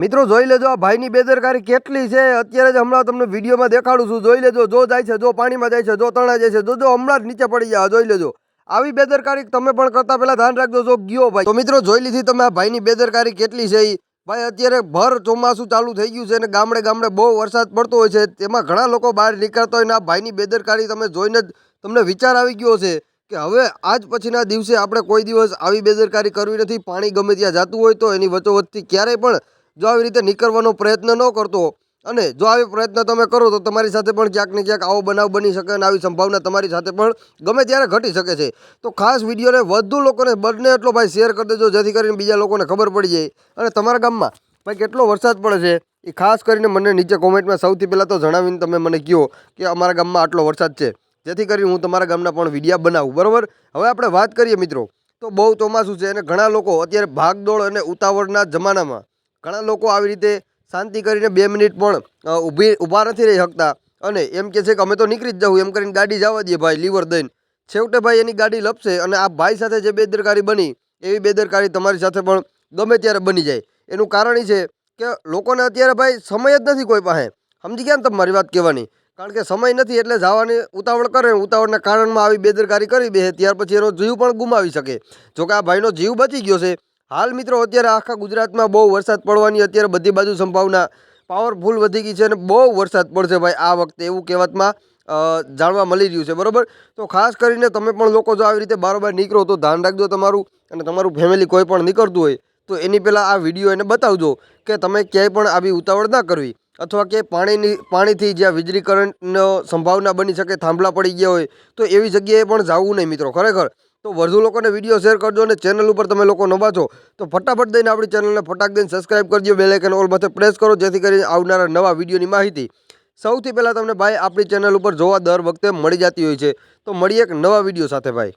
મિત્રો જોઈ લેજો આ ભાઈની બેદરકારી કેટલી છે। અત્યારે જ હમણાં તમને વિડીયોમાં દેખાડું છું, જોઈ લેજો। જો જાય છે, જો પાણીમાં જાય છે, જો તણાઈ જાય છે, જો હમણાં જ નીચે પડી જાય, જોઈ લેજો। આવી બેદરકારી તમે પણ કરતા પહેલા ધ્યાન રાખજો, જો ગયો ભાઈ। તો મિત્રો જોઈ લીધી તમે આ ભાઈની બેદરકારી કેટલી છે। ભાઈ અત્યારે ભર ચોમાસું ચાલુ થઈ ગયું છે અને ગામડે ગામડે બહુ વરસાદ પડતો હોય છે, તેમાં ઘણા લોકો બહાર નીકળતા હોય ને આ ભાઈની બેદરકારી તમે જોઈને જ તમને વિચાર આવી ગયો છે કે હવે આજ પછીના દિવસે આપણે કોઈ દિવસ આવી બેદરકારી કરવી નથી। પાણી ગમે ત્યાં જતું હોય તો એની વચ્ચોવચ્ચથી ક્યારેય પણ જો આવી રીતે નીકળવાનો પ્રયત્ન ન કરતો અને જો આવી પ્રયત્ન તમે કરો તો તમારી સાથે પણ ક્યાંક ને ક્યાંક આવો બનાવ બની શકે અને આવી સંભાવના તમારી સાથે પણ ગમે ત્યારે ઘટી શકે છે। તો ખાસ વિડીયોને વધુ લોકોને બને એટલો ભાઈ શેર કરી દેજો, જેથી કરીને બીજા લોકોને ખબર પડી જાય। અને તમારા ગામમાં ભાઈ કેટલો વરસાદ પડે છે એ ખાસ કરીને મને નીચે કોમેન્ટમાં સૌથી પહેલાં તો જણાવીને તમે મને કહો કે અમારા ગામમાં આટલો વરસાદ છે, જેથી કરીને હું તમારા ગામના પણ વિડીયા બનાવું, બરાબર। હવે આપણે વાત કરીએ મિત્રો, તો બહુ ચોમાસું છે અને ઘણા લોકો અત્યારે ભાગદોડ અને ઉતાવળના જમાનામાં ઘણા લોકો આવી રીતે શાંતિ કરીને 2 મિનિટ પણ ઊભા નથી રહી શકતા અને એમ કહે છે કે અમે તો નીકળી જ જાઉં, એમ કરીને ગાડી જવા દઈએ ભાઈ લીવર દઈને। છેવટે ભાઈ એની ગાડી લપસે અને આ ભાઈ સાથે જે બેદરકારી બની એવી બેદરકારી તમારી સાથે પણ ગમે ત્યારે બની જાય। એનું કારણ એ છે કે લોકોને અત્યારે ભાઈ સમય જ નથી કોઈ પાસે, સમજી ગયા ને તમે મારી વાત કહેવાની? કારણ કે સમય નથી એટલે જવાની ઉતાવળ કરે, ઉતાવળના કારણમાં આવી બેદરકારી કરી દે, ત્યાર પછી એનો જીવ પણ ગુમાવી શકે। જોકે આ ભાઈનો જીવ બચી ગયો છે। હાલ મિત્રો અત્યારે આખા ગુજરાતમાં બહુ વરસાદ પડવાની અત્યારે બધી બાજુ સંભાવના પાવરફુલ વધી ગઈ છે અને બહુ વરસાદ પડશે ભાઈ આ વખતે, એવું કહેવતમાં જાણવા મળી રહ્યું છે, બરાબર। તો ખાસ કરીને તમે પણ લોકો જો આવી રીતે બારોબાર નીકળો તો ધ્યાન રાખજો તમારું, અને તમારું ફેમિલી કોઈ પણ નીકળતું હોય તો એની પહેલાં આ વિડીયો એને બતાવજો કે તમે ક્યાંય પણ આવી ઉતાવળ ના કરવી, અથવા કે પાણીથી જ્યાં વીજળી કરંટનો સંભાવના બની શકે, થાંભલા પડી ગયા હોય તો એવી જગ્યાએ પણ જવું નહીં મિત્રો, ખરેખર। તો વધુ લોકોને વિડીયો શેર કરજો અને ચેનલ ઉપર તમે લોકો નવા છો તો ફટાફટ દઈને આપણી ચેનલને ફટાક દઈને સબસ્ક્રાઇબ કરજો, બેલ આઇકન ઓલ માથે પ્રેસ કરો, જેથી કરીને આવનારા નવા વિડીયોની માહિતી સૌથી પહેલાં તમને ભાઈ આપણી ચેનલ ઉપર જોવા દર વખતે મળી જતી હોય છે। તો મળીએ એક નવા વિડીયો સાથે ભાઈ।